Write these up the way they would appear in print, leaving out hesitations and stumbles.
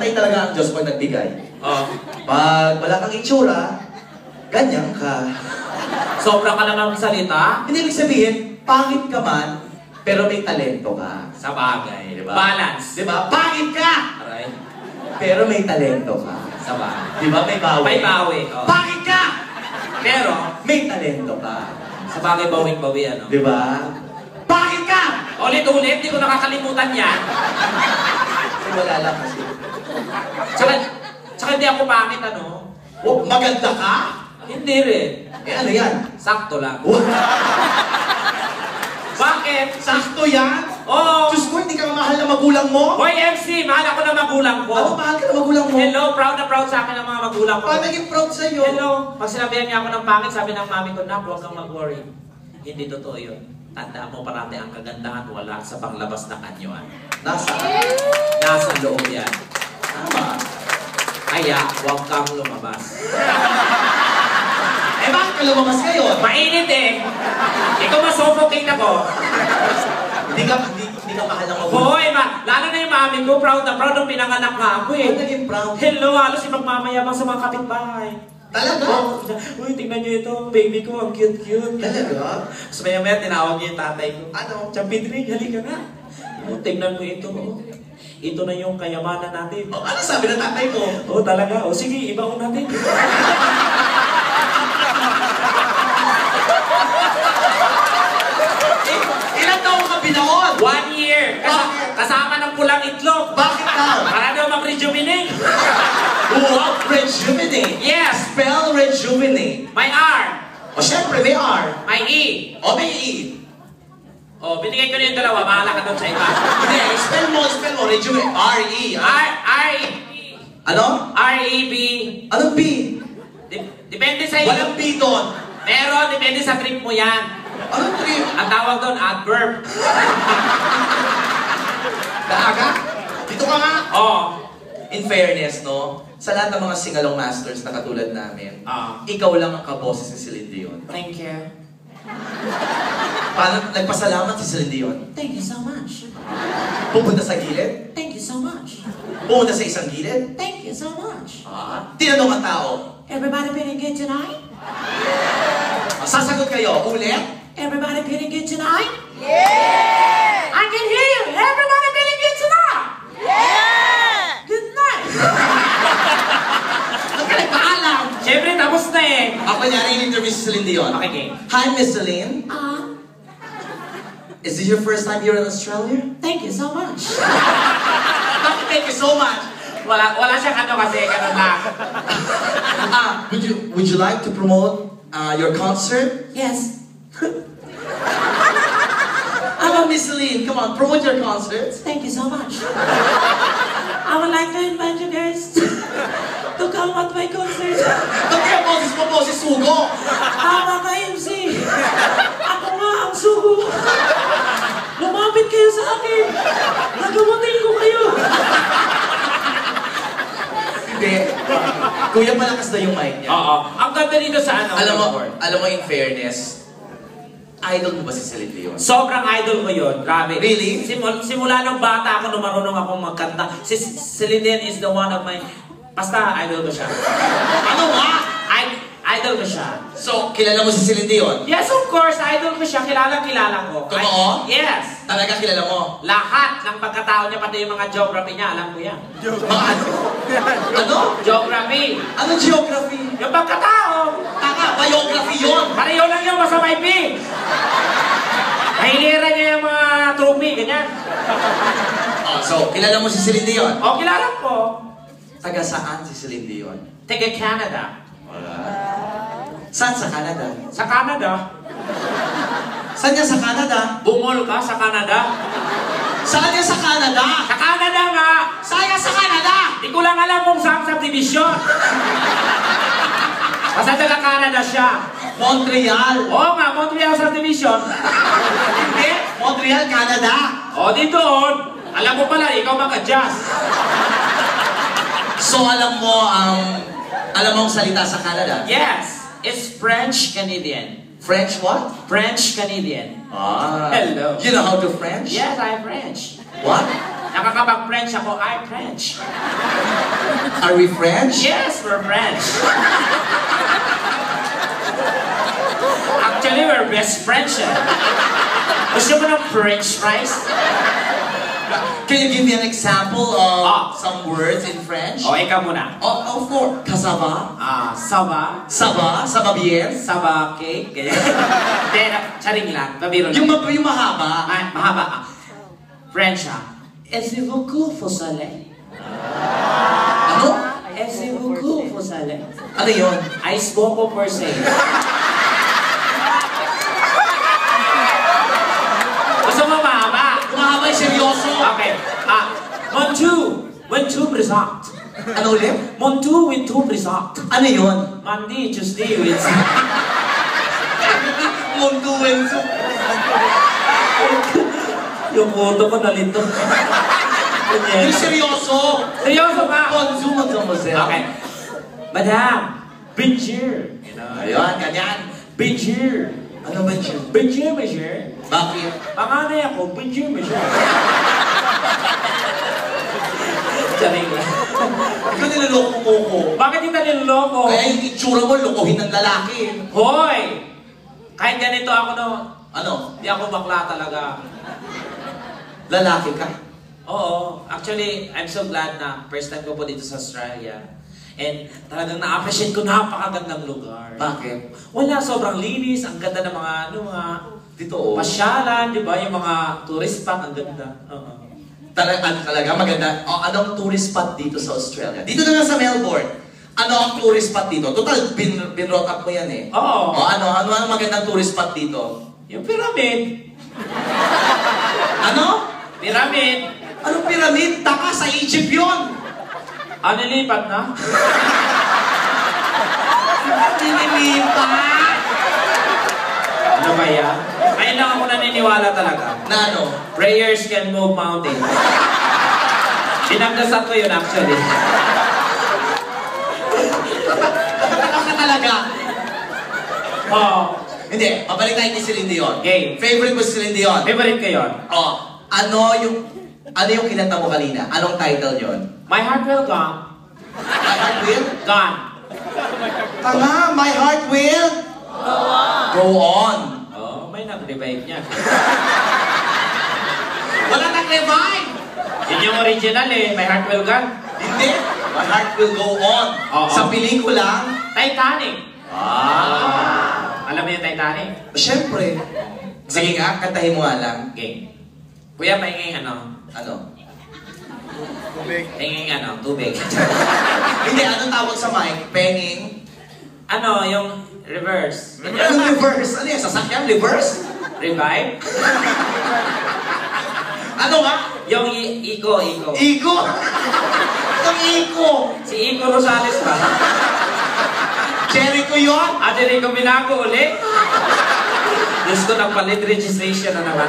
Malaki talaga ang Diyos pag nagbigay. Pag wala kang itsura, ganyan ka. Sobra ka namang salita? Hindi ibig sabihin, pangit ka man, pero may talento ka. Sa bagay, Diba? Balance. Diba? Pangit ka! Aray. Pero may talento ka. Sa bagay. Diba? May bawi. May bawi. Pangit ka! Pero, may talento ka. sa bagay bawing-bawi, ano? Diba? Pangit ka! Ulit-ulit, di ko nakakalimutan yan. Kasi wala lang kasi. Tsaka hindi ako pangit, ano? Oh, maganda ka? Hindi rin. Eh ano yan? Sakto lang. Bakit? Sakto yan? Oo. Diyos ko, hindi ka mahal na magulang mo? Hoy, MC, mahal ako ng magulang ko. Ano mahal ka na magulang mo? Hello, proud na proud sa akin ang mga magulang ko. Paano naging proud sa'yo? Hello. Pag sinabihan niya ako ng pangit, sabi ng mami ko, "Nak, huwag kang mag-worry." Hindi totoo yun. Tandaan mo parati ang kagandahan wala sa panglabas ng anyuan. Nasa loob yan. Tama. Kaya, huwag kang lumabas. Eh bakit ka lumabas ngayon? Mainit eh. Ikaw masuffocate ako. Hindi ka mahal na magulang. Hoy, lalo na yung mami ko, proud na proud nung pinanganak nga ako eh. Ano naging proud? Hello, halos ipagmamayabang sa mga kapitbahay. Talaga? Uy, tingnan niyo ito, baby ko, ang cute-cute. Talaga? Tapos maya-maya, tinawag niya yung tatay ko. Ano? Champidring, halika nga. Tingnan mo ito. Ito na yung kayamanan natin. Oh, ano sabi ng tatay mo? Oo, talaga. O sige, ibaon natin. Ilan taon ka binaon? 1 year. Kasama ng pulang itlog. Bakit daw? Para daw mag-rejuvenate. Wow, rejuvenate. Yes. Spell rejuvenate. May R. O syempre, may R. May E. O may E. O, binigay ko na yung dalawa. Bahala ka doon sa iba. Hindi, spell mo, rejuvenate. R-E. R-E-B. Ano? R-E-B. Anong B? Depende sa iyo. Walang B doon. Meron, depende sa trip mo yan. Anong trip? Ang tawag doon, adverb. Daaga? Dito ka nga. Oh. In fairness, no? Sa lahat ng mga singalong masters na katulad namin, ikaw lang ang kaboses ni Celine Dion. Thank you. Paano nagpasalamat si Celine Dion? Thank you so much. Pupunta sa gilid? Thank you so much. Pumunta sa isang gilid? Thank you so much. Tinanong ang tao. Everybody feeling good tonight? Sasagot kayo, ulit? Everybody feeling good tonight? Yeah! I can hear you! Everybody feeling good tonight? Yeah! Good night! Ang galing paalam! Siyempre, tapos na eh. Ako nyari yung interview si Celine Dion. Okay, game. Hi, Miss Celine. Is this your first time here in Australia? Thank you so much. Thank you so much. Wala siyang ano kasi, ganun lang. Would you like to promote your concert? Yes. Hello, Miss Celine. Come on, promote your concerts. Thank you so much. I would like to invite you guys to come at my concert. Ba't kaya boses mo, boses sugo? Tama ka, MC. Ako nga ang sugo. Lumapit kayo sa akin. Nagamutin ko kayo. Hindi. Kuya, malakas na yung mic niya. Oo. Ang ganda dito sa ano. Alam mo, in fairness, idol mo ba si Celine Dion? Sobrang idol ko yun. Grabe. Really? Simula nung bata ako, nung marunong akong magkanta. Si Celine Dion is the one of my... Basta, idol ko siya. Ano nga? Idol ko siya. So, kilala mo si Celine Dion? Yes, of course. Idol ko siya. Kilala ko. Totoo? Yes. Talaga kilala mo? Lahat ng pagkatao niya, pati yung mga geography niya, alam ko yan. Mga ano? Ano? Geography. Ano geography? Yung pagkatao. Tanga, biography yun! Pareho lang yung basta may P. Nahihira niya yung mga trophy, ganyan. So, kilala mo si Celine Dion? O, kilala ko. Taga saan si Celine Dion? Taga Canada. Saan sa Canada? Sa Canada. Saan niya sa Canada? Bungol ka sa Canada. Saan niya sa Canada? Sa Canada nga. Saan niya sa Canada? Di ko lang alam kung saan sa division. Basta taga Canada siya. Montreal. Oo nga, Montreal sa division. Hindi, Montreal, Canada. O, di doon. Alam mo pala, ikaw mag-adjust. So, alam mo ang salita sa Canada? Yes. It's French-Canadian. French what? French-Canadian. Ah. Hello. You know how to French? Yes, I'm French. What? Nakakapag-French ako. I'm French. Are we French? Yes, we're French. Actually, we're best friends. Gusto mo ng French fries? Can you give me an example of some words in French? O, ikaw muna. Oh, of course. Cassava? Ça va? Ça va? Ça va bien? Ça va cake? Ganyan. Hindi, charing lang. Pabiro lang. Yung mahaba. Ah, mahaba. French Est-ce beaucoup faut salé? Ano? Est-ce beaucoup faut salé? Ano yun? Ice coco per se. Gusto mo mahaba? Mahaba yung seryoso. Okay. When two result. Ano ulit? Montu with two result. Ano yun? Monday, Tuesday with... Monduenso. Yung moto ko nalito. Yung seryoso. Seryoso ba? Consume ang museo. Okay. Madam, Benjir. Ayun, ganyan. Benjir. Ano ba yun? Benjir, Benjir. Bakit? Panganay ako, Benjir, Benjir. Charing lang. Ikaw niloloko mo ko. Bakit kita niloloko? Kaya yung itsura mo, lokohin ng lalaki. Hoy! Kahit ganito ako no, Ano? di ako bakla talaga. Lalaki ka? Oo. Actually, I'm so glad na first time ko po dito sa Australia. And talagang na-appreciate ko napakagandang lugar. Bakit? Wala, sobrang linis. Ang ganda ng mga, Dito oh. pasyalan, di ba? Yung mga tourist spot, ang ganda. Talaga maganda. Oh, anong tourist spot dito sa Australia? Dito na lang sa Melbourne. Ano ang tourist spot dito? Total, binrote up mo yan eh. Oo. Oh, ano ang magandang tourist spot dito? Yung pyramid. Ano? Pyramid. Anong pyramid? Taka, sa Egypt yun! Nilipat na? Nililipat! Ano ba yan? Ngayon lang ako naniniwala talaga. Na ano? Prayers can move mountains. Pinagdasal ko yun actually. Tataka ka talaga. Oo. Hindi, pabalik tayo kay Celine Dion. Okay. Favorite mo si Celine Dion? Favorite ko yun. Oh, ano yung kinanta mo kanina? Anong title yun? My heart will gone. My heart will? Gone. Tanga, my heart will? Go on. Oh, may nag-revive niya. Wala nag-revive! Yun yung original eh. My heart will gone. Hindi. My heart will go on. Oo. Sa pelikulang Titanic. Alam mo yung Titanic? Siyempre. Sige nga, kantahin mo nga lang. Okay. Kuya, pahinging ano? Ano? Pahinging ano? Tubig. Hindi, anong tawag sa mic? Penging? Ano, yung reverse. Anong reverse? Ano yan? Sasakyan? Reverse? Revive? Ano nga? Yung Iko. Iko? Anong Iko? Si Iko Rosales ba? Jericho yun? Ate Rico Binago ulit? Diyos ko, nagpalit registration na naman.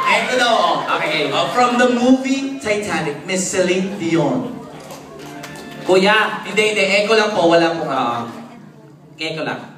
Eto daw, oh. Okay. From the movie Titanic, Miss Celine Dion. Kuya, Hindi, echo lang po, wala pong Kaya ko lang.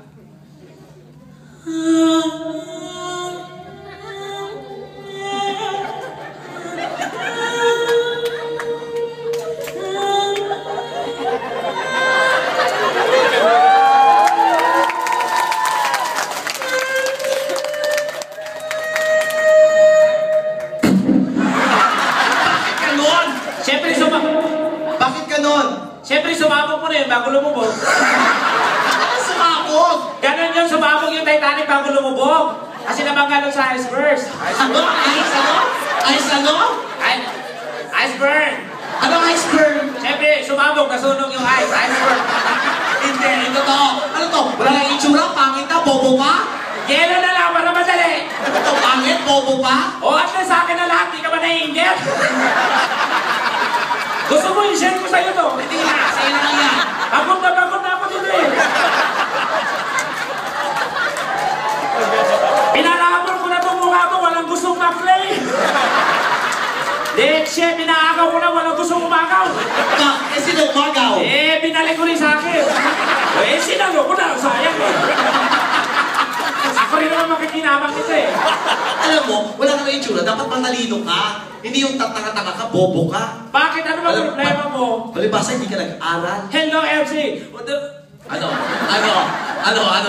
Siyempre, sumabog mo na yun bago lumubog. Ano sumabog? Ganon yun, sumabog yung Titanic bago lumubog. Kasi naman ganon sa iceberg. Ano? Ice ano? Ice ano? Iceberg. Anong iceberg? Siyempre, sumabog, nasunog yung iceberg. Hindi, ito to. Ano to? Wala nang itsura, pangit na, bobo pa? Yelo na lang para madali. Ito, pangit, bobo pa? O at least sa akin na lahat, di ka ba naiinggit? Gusto mo i-share ko sa'yo to? Hindi na, sa'yo na lang yan. Pagod na ako dito eh. Pinarahabol ko na itong mukha ko, walang gustong ma-play. Leche, pinaakaw ko na, walang gustong umakaw. Eh, sino umagaw? Binalik ko rin sa akin. Sinalo ko na, sayang eh. Ako rin naman makikinabang ito eh. Alam mo, wala ka na itsura. Dapat matalino ka. Hindi yung tatanga-tanga ka, bobo ka. Bakit? Ano ba problema mo? Palibasa, hindi ka nag-aral. Hello, MC!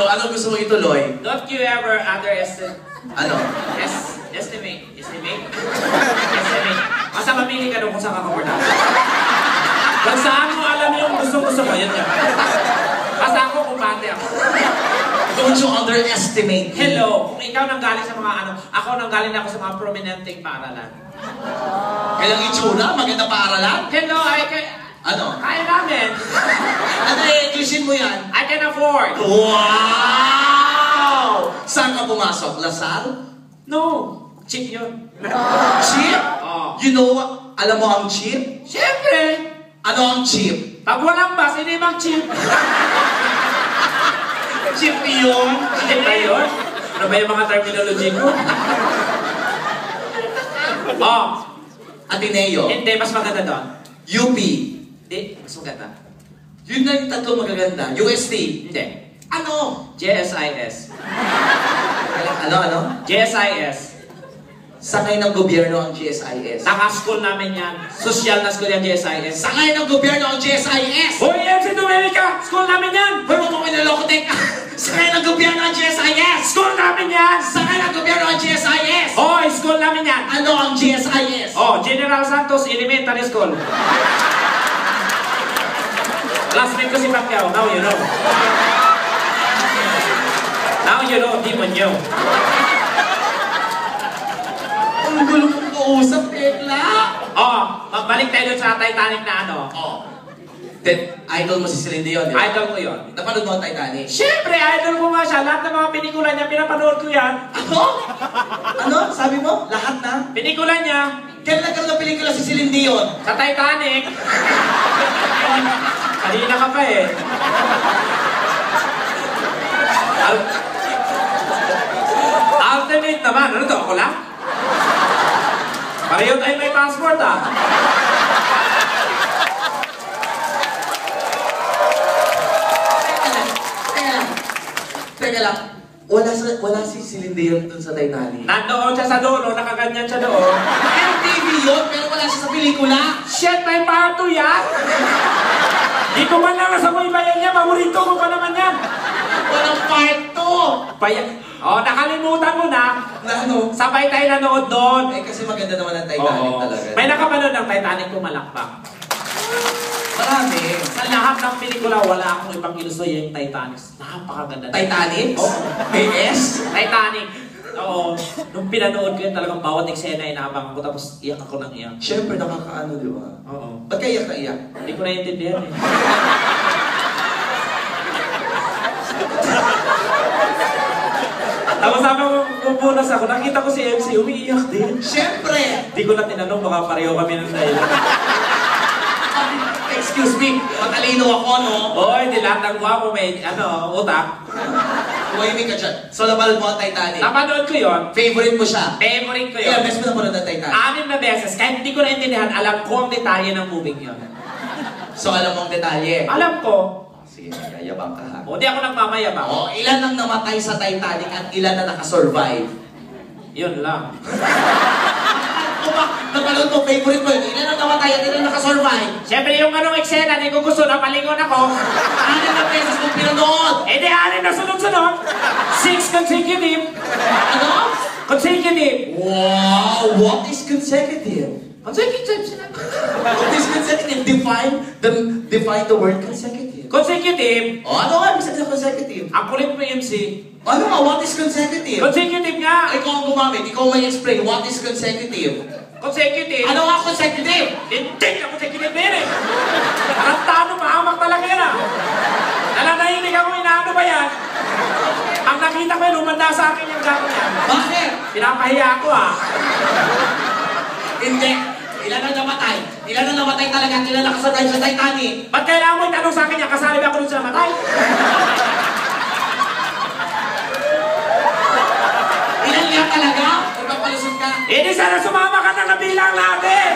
Ano gusto mo ituloy? Don't you ever underestimate... Ano? Estimate? Basta mamili ka doon kung saan ka komportable. Kung saan mo alam yung gusto mo, yun yan. Basta ako, kumpante ako. Don't you underestimate me. Hello, kung ikaw nanggaling sa mga ako nanggaling ako sa mga prominenteng paaralan. Kailang itsura, maganda paaralan. Hello, Ano? kaya namin. Ano Englishin mo yan? I can afford. Wow! Saan ka pumasok? Lasal? No, cheap yun. Cheap? Oh. You know what? Alam mo ang cheap? Siyempre, Ano ang cheap? pag walang bus, hindi mang cheap. Cheap yun? Cheap ba yun? Ano ba yung mga terminology ko? Oh, Ateneo. hindi, mas maganda doon. UP. Hindi, mas maganda. Yun na yung tatlong magaganda. UST. Hindi. Ano? JSIS. Ano? JSIS. Sangay ng gobyerno ang GSIS. Naka-school namin yan. Social na school yan, JSIS. Sangay ng gobyerno ang GSIS! Hoy, MC Domenica! School namin yan! Hoy, huwag mo kinaloko, teka! Sangay ng gobyerno ang GSIS! School namin yan! Sangay ng gobyerno ang GSIS! Hoy, school namin yan! Ano ang GSIS? Oh, General Santos Elementary School. Classmate ko si Pacquiao. Now you know. Now you know, demon you. Ang gulo mong kausap, Tekla! Oh, magbalik tayo dun sa Titanic na ano. Oh. Idol mo si Celine Dion, di ba? Idol ko yun. Napanood mo ang Titanic? Siyempre, idol ko nga siya. Lahat ng mga pelikula niya, pinapanood ko yan. Ano? Ano? Sabi mo? Lahat na? Pelikula niya, Kailan nagkaroon ng pelikula si Celine Dion? sa Titanic. Kanina ka pa eh. Alternate naman. Ano to? Ako lang? Pareho tayo may passport ah. Teka lang. Wala si Celine Dion dun sa Titanic. Nandoon siya sa doon, nakaganyan siya doon. MTV yun, pero wala siya sa pelikula. Shit, may pato yan! Di ko man lang nasa bayan niya, paborito ko pa naman yan. Walang part 2. Oh, nakalimutan mo na. Na ano? Sabay tayo nanood doon. Eh kasi maganda naman ang Titanic Oo. talaga. May nakapanood ng Titanic pumalakpak. Marami. Sa lahat ng pelikula, wala akong ibang ilusoy yung Titanic. Napakaganda. Titanic? Oo. AS? Titanic. Oo. Nung pinanood ko yun, talagang bawat eksena inaabangan ko, tapos iyak ako ng iyak. Siyempre nakakaano, di ba? Oo. Ba't kaya iyak na iyak? Hindi ko naiintindihan eh. Tapos sabi ko, pupunas ako, nakita ko si MC, umiiyak din. Siyempre! Hindi ko na tinanong, baka pareho kami ng dahilan. Excuse me, matalino ako, no? Oy, di lahat ng gwapo may, utak. Umahimik ka dyan. So, napanood mo ang Titanic. Napanood ko yun. Favorite mo siya. Favorite ko yun. Ilang beses mo napanood ang Titanic? 6 na beses. Kahit hindi ko naintindihan, alam ko ang detalye ng movie yun. So, alam mo ang detalye. Alam ko. Sige, yayabang ka ha. O, di ako nagmamayabang. O, ilan ang namatay sa Titanic at ilan na nakasurvive? Yun lang. O ba, napanood mo, favorite mo yun. Ilan ang namatay at ilan nakasurvive? Siyempre yung eksena, di ko gusto na palingon ako. 6 na beses mong pinanood. Eh di 6 na sunod-sunod. 6 consecutive. Ano? Consecutive. Wow! What is consecutive? Consecutive sila. What is consecutive? Define the word consecutive. Consecutive. O, ano nga ibig sabihin ng consecutive? Ang kulit mo MC. Ano nga, what is consecutive? Consecutive nga. Ikaw ang gumamit, ikaw may explain, what is consecutive? Consecutive. Ano nga consecutive? Hindi na consecutive na yun eh. Tarantado, mahamak talaga yan ah. Nananahilig ako, inaano ba yan? Ang nakita ko yun, umanda sa akin yung gano'n yan. Bakit? Pinapahiya ako ah. Hindi. Ilan ang namatay? Ilan ang namatay talaga at ilan nakasurvive sa Titanic? Ba't kailangan mo itanong sa akin yan? Kasali ba ako dun sa namatay? Ilan nga talaga? Magpapalusot ka? Eh di sana sumama ka na nabilang natin!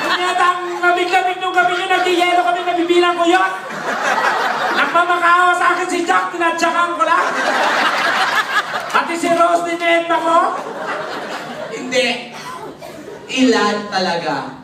Kunyatang nabig-labig nung gabi nyo, nag-yelo kami, nabibilang ko yun! Nagmamakaawa sa akin si Jack, tinatsakan ko lang! Pati si Rose dinenta mo? Hindi. Ilan talaga